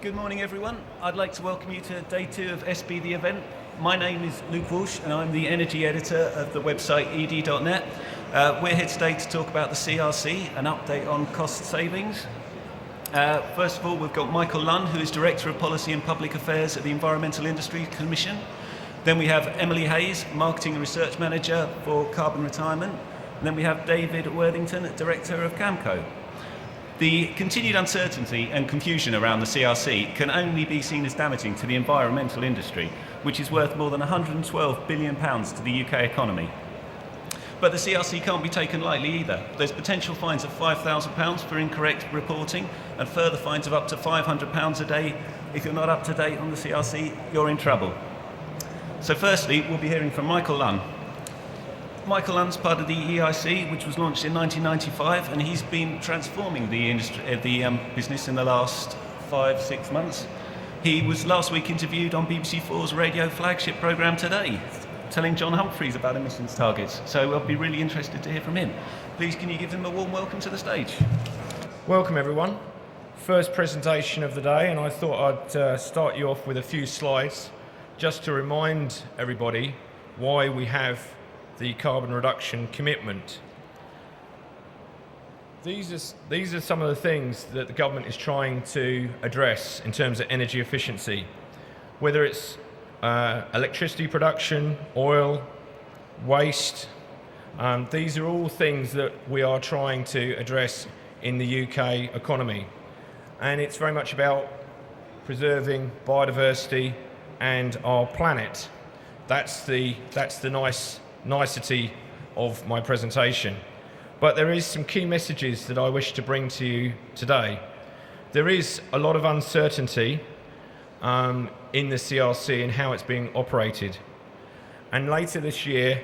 Good morning, everyone. I'd like to welcome you to day 2 of SB the event. My name is Luke Walsh, and I'm the energy editor of the website ed.net. We're here today to talk about the CRC, an update on cost savings. First of all, we've got Michael Lunn, who is Director of Policy and Public Affairs at the Environmental Industry Commission. Then we have Emily Hayes, Marketing and Research Manager for Carbon Retirement. And then we have David Worthington, Director of CAMCO. The continued uncertainty and confusion around the CRC can only be seen as damaging to the environmental industry, which is worth more than £112 billion to the UK economy. But the CRC can't be taken lightly either. There's potential fines of £5,000 for incorrect reporting, and further fines of up to £500 a day. If you're not up to date on the CRC, you're in trouble. So firstly, we'll be hearing from Michael Lunn. Michael Lunn's part of the EIC, which was launched in 1995, and he's been transforming the business in the last 5-6 months. He was last week interviewed on BBC4's radio flagship programme Today, telling John Humphreys about emissions targets. So I'll be really interested to hear from him. Please, can you give him a warm welcome to the stage? Welcome, everyone. First presentation of the day, and I thought I'd start you off with a few slides just to remind everybody why we have the carbon reduction commitment. These are some of the things that the government is trying to address in terms of energy efficiency, whether it's electricity production, oil, waste. These are all things that we are trying to address in the UK economy, and it's very much about preserving biodiversity and our planet. That's the nicety of my presentation. But there is some key messages that I wish to bring to you today. There is a lot of uncertainty in the CRC and how it's being operated. And later this year,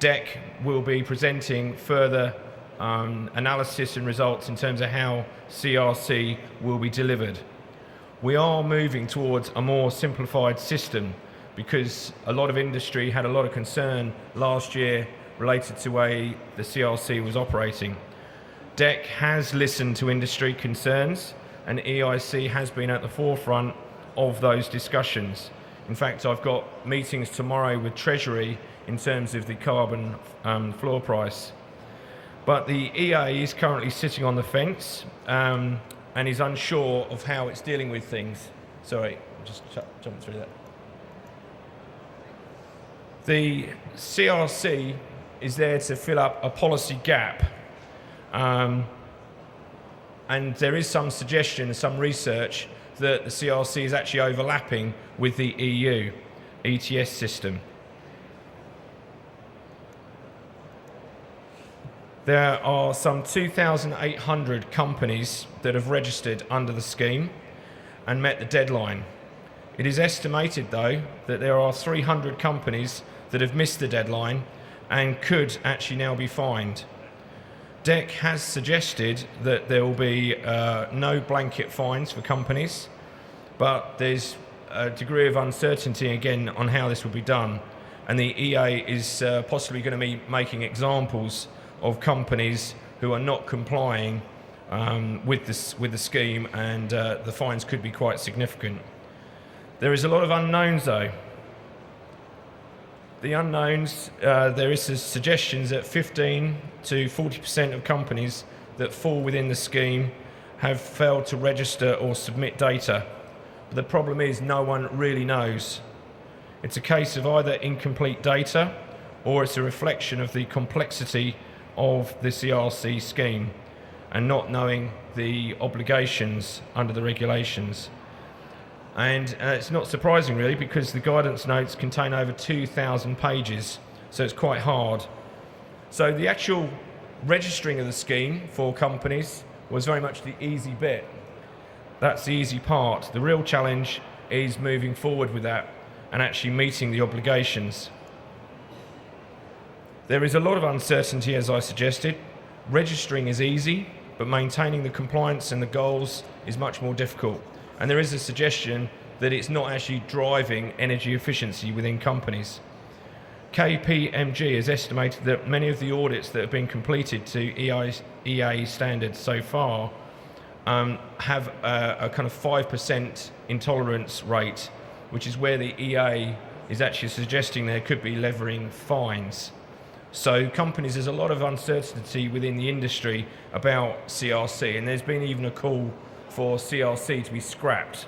DEC will be presenting further analysis and results in terms of how CRC will be delivered. We are moving towards a more simplified system, because a lot of industry had a lot of concern last year related to the way the CRC was operating. DEC has listened to industry concerns, and EIC has been at the forefront of those discussions. In fact, I've got meetings tomorrow with Treasury in terms of the carbon floor price. But the EA is currently sitting on the fence and is unsure of how it's dealing with things. Sorry, just jumping through that. The CRC is there to fill up a policy gap, and there is some suggestion, some research, that the CRC is actually overlapping with the EU ETS system. There are some 2,800 companies that have registered under the scheme and met the deadline. It is estimated, though, that there are 300 companies that have missed the deadline and could actually now be fined. DEC has suggested that there will be no blanket fines for companies, but there's a degree of uncertainty again on how this will be done, and the EA is possibly going to be making examples of companies who are not complying with the scheme, and the fines could be quite significant. There is a lot of unknowns, though. The unknowns, there is suggestions that 15 to 40% of companies that fall within the scheme have failed to register or submit data. But the problem is no one really knows. It's a case of either incomplete data, or it's a reflection of the complexity of the CRC scheme and not knowing the obligations under the regulations. And it's not surprising, really, because the guidance notes contain over 2,000 pages, so it's quite hard. So the actual registering of the scheme for companies was very much the easy bit. That's the easy part. The real challenge is moving forward with that and actually meeting the obligations. There is a lot of uncertainty, as I suggested. Registering is easy, but maintaining the compliance and the goals is much more difficult. And there is a suggestion that it's not actually driving energy efficiency within companies. KPMG has estimated that many of the audits that have been completed to EA standards so far have a kind of 5% intolerance rate, which is where the EA is actually suggesting there could be levying fines. So companies, there's a lot of uncertainty within the industry about CRC, and there's been even a call for CRC to be scrapped.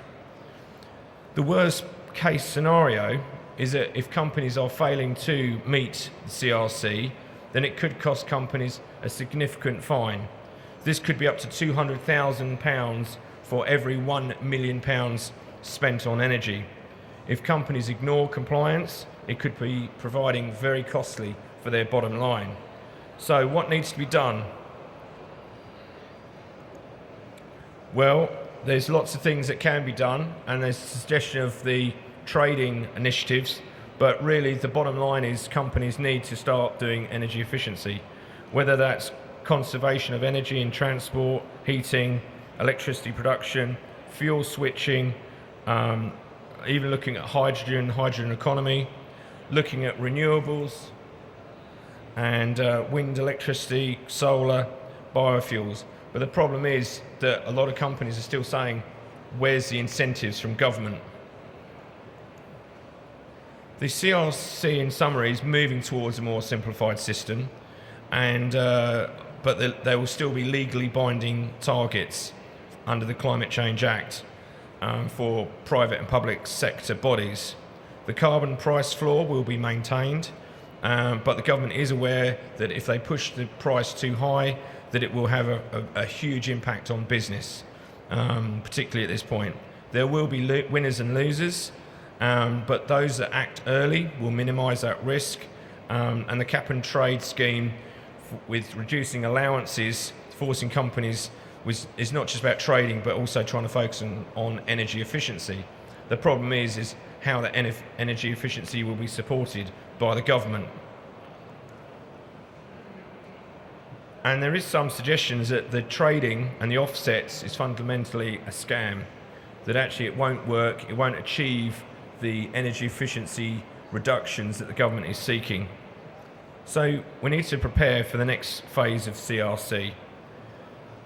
The worst case scenario is that if companies are failing to meet the CRC, then it could cost companies a significant fine. This could be up to £200,000 for every £1 million spent on energy. If companies ignore compliance, it could be providing very costly for their bottom line. So what needs to be done? Well, there's lots of things that can be done, and there's a suggestion of the trading initiatives, but really the bottom line is companies need to start doing energy efficiency, whether that's conservation of energy in transport, heating, electricity production, fuel switching, even looking at hydrogen economy, looking at renewables and wind electricity, solar, biofuels. But the problem is that a lot of companies are still saying, where's the incentives from government? The CRC, in summary, is moving towards a more simplified system, and but there will still be legally binding targets under the Climate Change Act for private and public sector bodies. The carbon price floor will be maintained, but the government is aware that if they push the price too high, that it will have a huge impact on business, particularly at this point. There will be winners and losers, but those that act early will minimise that risk, and the cap and trade scheme with reducing allowances, forcing companies, is not just about trading but also trying to focus on energy efficiency. The problem is how that energy efficiency will be supported by the government. And there is some suggestions that the trading and the offsets is fundamentally a scam, that actually it won't work, it won't achieve the energy efficiency reductions that the government is seeking. So we need to prepare for the next phase of CRC.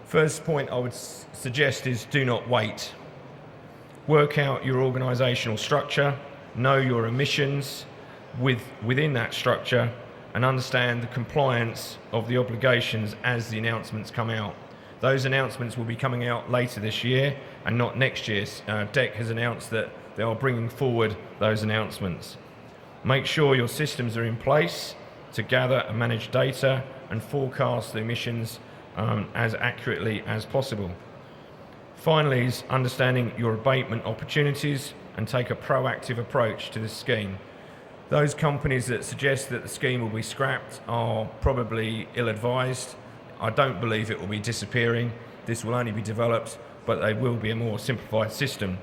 First point I would suggest is do not wait. Work out your organisational structure, know your emissions within that structure, and understand the compliance of the obligations as the announcements come out. Those announcements will be coming out later this year and not next year. DEC has announced that they are bringing forward those announcements. Make sure your systems are in place to gather and manage data and forecast the emissions as accurately as possible. Finally is understanding your abatement opportunities and take a proactive approach to this scheme. Those companies that suggest that the scheme will be scrapped are probably ill-advised. I don't believe it will be disappearing. This will only be developed, but they will be a more simplified system.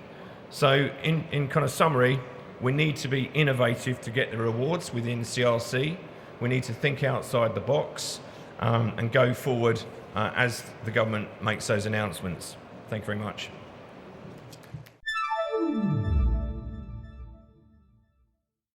So in kind of summary, we need to be innovative to get the rewards within CRC. We need to think outside the box and go forward as the government makes those announcements. Thank you very much.